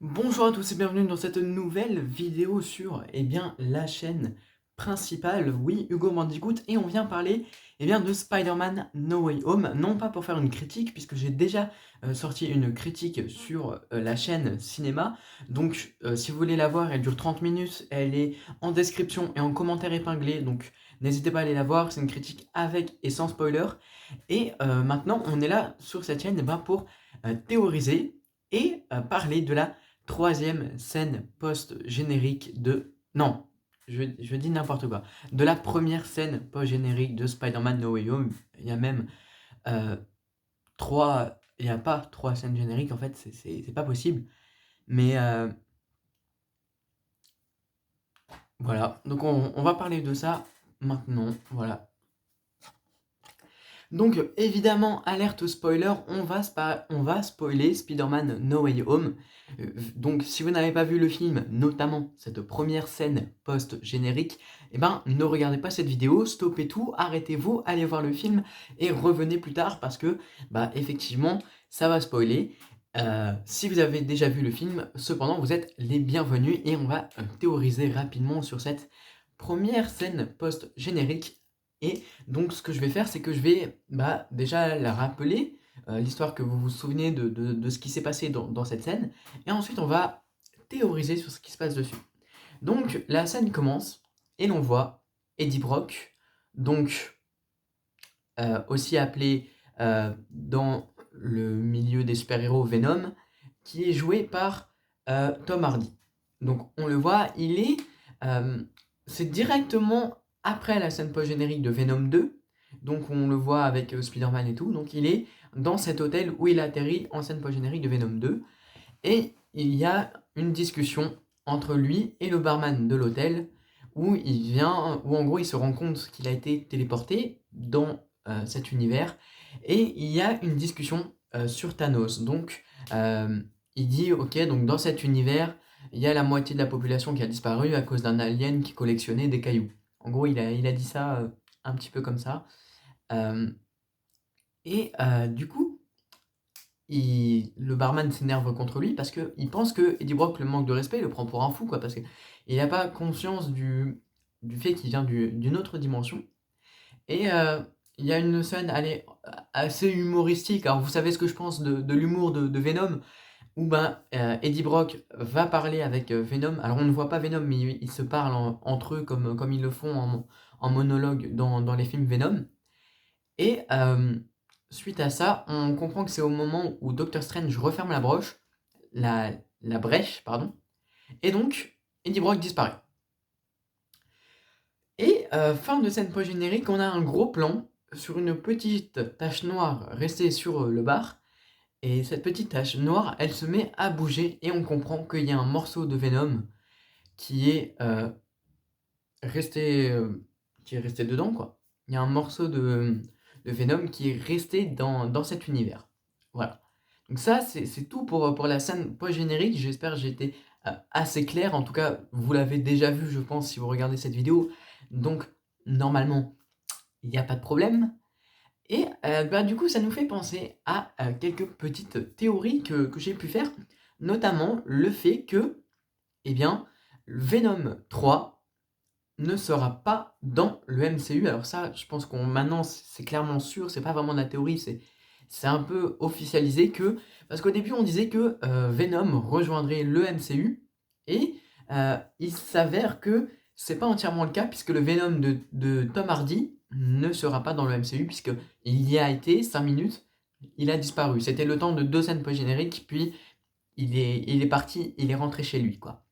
Bonjour à tous et bienvenue dans cette nouvelle vidéo sur la chaîne principale, oui, Hugo Mandigout, et on vient parler de Spider-Man No Way Home, non pas pour faire une critique, puisque j'ai déjà sorti une critique sur la chaîne cinéma, donc si vous voulez la voir, elle dure 30 minutes, elle est en description et en commentaire épinglé, donc n'hésitez pas à aller la voir, c'est une critique avec et sans spoiler, et maintenant on est là sur cette chaîne pour théoriser et parler de la troisième scène post-générique de... Non, je dis n'importe quoi. De la première scène post-générique de Spider-Man No Way Home. Il y a même euh, trois... Il n'y a pas trois scènes génériques, en fait, c'est pas possible. Mais voilà, donc on va parler de ça maintenant, voilà. Donc évidemment, alerte spoiler, on va spoiler Spider-Man No Way Home. Donc si vous n'avez pas vu le film, notamment cette première scène post-générique, ne regardez pas cette vidéo, stoppez tout, arrêtez-vous, allez voir le film et revenez plus tard parce que effectivement ça va spoiler. Si vous avez déjà vu le film, cependant vous êtes les bienvenus et on va théoriser rapidement sur cette première scène post-générique. Et donc ce que je vais faire, c'est que je vais déjà la rappeler, l'histoire que vous vous souvenez de ce qui s'est passé dans cette scène, et ensuite on va théoriser sur ce qui se passe dessus. Donc la scène commence, et l'on voit Eddie Brock, donc aussi appelé dans le milieu des super-héros Venom, qui est joué par Tom Hardy. Donc on le voit, c'est directement après la scène post-générique de Venom 2, donc on le voit avec Spider-Man et tout, donc il est dans cet hôtel où il atterrit en scène post-générique de Venom 2, et il y a une discussion entre lui et le barman de l'hôtel, où en gros il se rend compte qu'il a été téléporté dans cet univers, et il y a une discussion sur Thanos. Donc il dit ok, donc dans cet univers, il y a la moitié de la population qui a disparu à cause d'un alien qui collectionnait des cailloux. En gros, il a dit ça un petit peu comme ça. Euh, du coup, le barman s'énerve contre lui parce qu'il pense que Eddie Brock le manque de respect, il le prend pour un fou, quoi, parce qu'il n'a pas conscience du fait qu'il vient d'une autre dimension. Et il y a une scène assez humoristique. Alors, vous savez ce que je pense de l'humour de Venom, où Eddie Brock va parler avec Venom. Alors, on ne voit pas Venom, mais ils se parlent entre eux comme ils le font en monologue dans les films Venom. Et suite à ça, on comprend que c'est au moment où Doctor Strange referme la brèche, pardon, et donc Eddie Brock disparaît. Et fin de scène post-générique, on a un gros plan sur une petite tache noire restée sur le bar, et cette petite tache noire, elle se met à bouger, et on comprend qu'il y a un morceau de Venom qui est resté, qui est resté dedans, quoi. Il y a un morceau de Venom qui est resté dans cet univers. Voilà. Donc ça, c'est tout pour la scène post-générique. J'espère que j'ai été assez clair. En tout cas, vous l'avez déjà vu, je pense, si vous regardez cette vidéo. Donc, normalement, il n'y a pas de problème. Et du coup, ça nous fait penser à quelques petites théories que j'ai pu faire. Notamment le fait que, Venom 3 ne sera pas dans le MCU. Alors ça, je pense qu'on maintenant c'est clairement sûr, c'est pas vraiment de la théorie, c'est un peu officialisé que parce qu'au début on disait que Venom rejoindrait le MCU, et il s'avère que c'est pas entièrement le cas puisque le Venom de Tom Hardy ne sera pas dans le MCU puisque il y a été 5 minutes, il a disparu. C'était le temps de 2 scènes post-génériques, puis il est parti, il est rentré chez lui, quoi.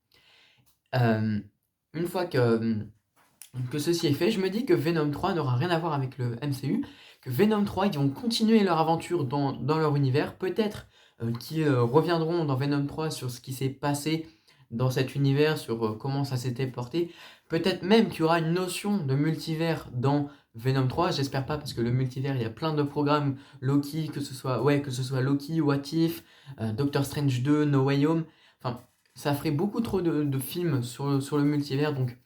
Une fois que ceci est fait, je me dis que Venom 3 n'aura rien à voir avec le MCU, que Venom 3, ils vont continuer leur aventure dans leur univers, peut-être qu'ils reviendront dans Venom 3 sur ce qui s'est passé dans cet univers, sur comment ça s'était porté, peut-être même qu'il y aura une notion de multivers dans Venom 3, j'espère pas parce que le multivers, il y a plein de programmes, Loki, que ce soit Loki, What If, Doctor Strange 2, No Way Home, enfin, ça ferait beaucoup trop de films sur le multivers, donc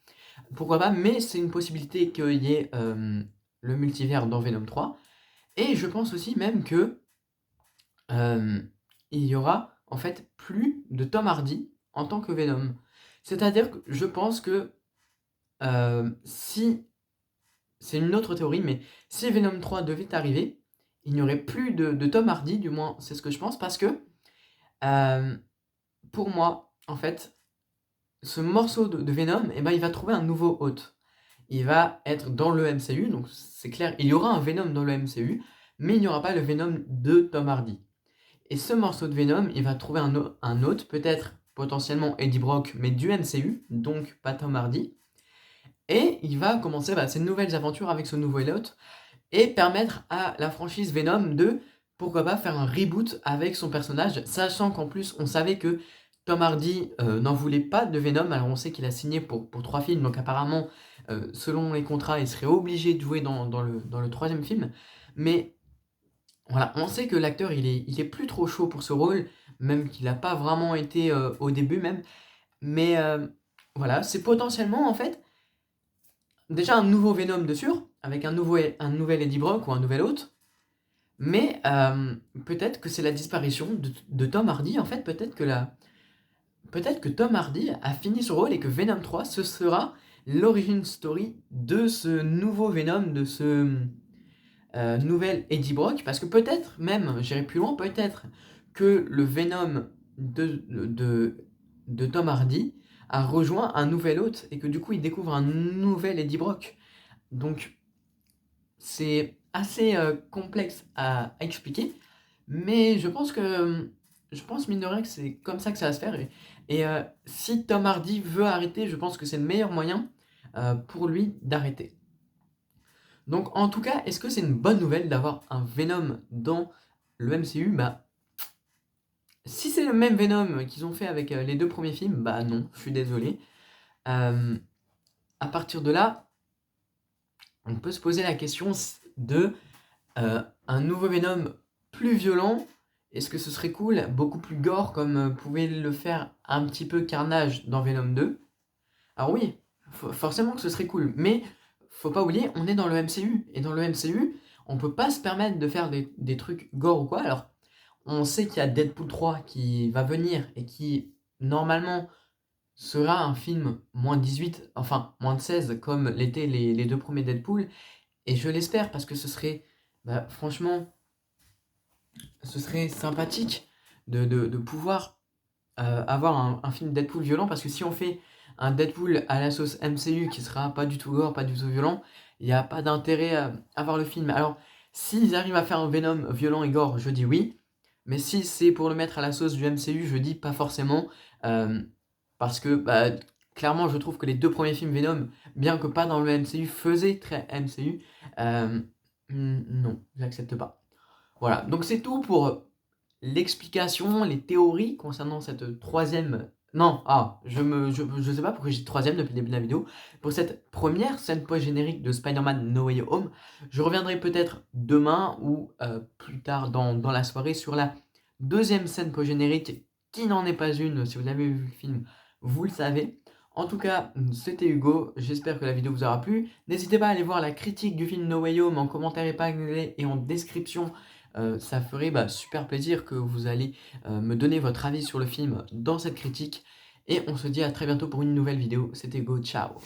pourquoi pas, mais c'est une possibilité qu'il y ait le multivers dans Venom 3. Et je pense aussi même que il y aura en fait, plus de Tom Hardy en tant que Venom. C'est-à-dire que je pense que, si c'est une autre théorie, mais si Venom 3 devait arriver, il n'y aurait plus de Tom Hardy, du moins c'est ce que je pense, parce que, pour moi, en fait, ce morceau de Venom, eh ben, il va trouver un nouveau hôte. Il va être dans le MCU, donc c'est clair, il y aura un Venom dans le MCU, mais il n'y aura pas le Venom de Tom Hardy. Et ce morceau de Venom, il va trouver un hôte, peut-être potentiellement Eddie Brock, mais du MCU, donc pas Tom Hardy. Et il va commencer ses nouvelles aventures avec ce nouvel hôte et permettre à la franchise Venom de, pourquoi pas, faire un reboot avec son personnage, sachant qu'en plus, on savait que Tom Hardy n'en voulait pas de Venom. Alors on sait qu'il a signé pour 3 films, donc apparemment, selon les contrats, il serait obligé de jouer dans le troisième film. Mais voilà, on sait que l'acteur, il est plus trop chaud pour ce rôle, même qu'il n'a pas vraiment été au début même. Mais voilà, c'est potentiellement en fait déjà un nouveau Venom de sûr, avec un nouvel Eddie Brock ou un nouvel hôte. Mais peut-être que c'est la disparition de Tom Hardy. En fait, peut-être que Tom Hardy a fini son rôle et que Venom 3, ce sera l'origin story de ce nouveau Venom, de ce nouvel Eddie Brock. Parce que peut-être même, j'irai plus loin, peut-être que le Venom de Tom Hardy a rejoint un nouvel hôte et que du coup il découvre un nouvel Eddie Brock. Donc c'est assez complexe à expliquer, mais je pense mine de rien que c'est comme ça que ça va se faire. Et si Tom Hardy veut arrêter, je pense que c'est le meilleur moyen pour lui d'arrêter. Donc en tout cas, est-ce que c'est une bonne nouvelle d'avoir un Venom dans le MCU? Bah, si c'est le même Venom qu'ils ont fait avec les 2 premiers films, bah non, je suis désolé. Euh, à partir de là, on peut se poser la question de un nouveau Venom plus violent. Est-ce que ce serait cool? Beaucoup plus gore comme pouvait le faire un petit peu Carnage dans Venom 2. Alors oui, forcément que ce serait cool, mais faut pas oublier, on est dans le MCU. Et dans le MCU, on peut pas se permettre de faire des trucs gore ou quoi. Alors, on sait qu'il y a Deadpool 3 qui va venir et qui, normalement, sera un film moins 18, enfin moins de 16, comme l'étaient les 2 premiers Deadpool. Et je l'espère parce que ce serait, franchement, ce serait sympathique de pouvoir avoir un film Deadpool violent, parce que si on fait un Deadpool à la sauce MCU qui sera pas du tout gore, pas du tout violent, il n'y a pas d'intérêt à voir le film. Alors, s'ils arrivent à faire un Venom violent et gore, je dis oui, mais si c'est pour le mettre à la sauce du MCU, je dis pas forcément, euh, parce que clairement, je trouve que les 2 premiers films Venom, bien que pas dans le MCU, faisaient très MCU. euh, non, j'accepte pas. Voilà, donc c'est tout pour l'explication, les théories concernant cette troisième... Non, je sais pas pourquoi j'ai dit troisième depuis le début de la vidéo. Pour cette première scène post-générique de Spider-Man No Way Home, je reviendrai peut-être demain ou plus tard dans la soirée sur la deuxième scène post-générique, qui n'en est pas une. Si vous avez vu le film, vous le savez. En tout cas, c'était Hugo, j'espère que la vidéo vous aura plu. N'hésitez pas à aller voir la critique du film No Way Home en commentaire épinglé et en description. Ça ferait super plaisir que vous allez me donner votre avis sur le film dans cette critique. Et on se dit à très bientôt pour une nouvelle vidéo. C'était Hugo, ciao!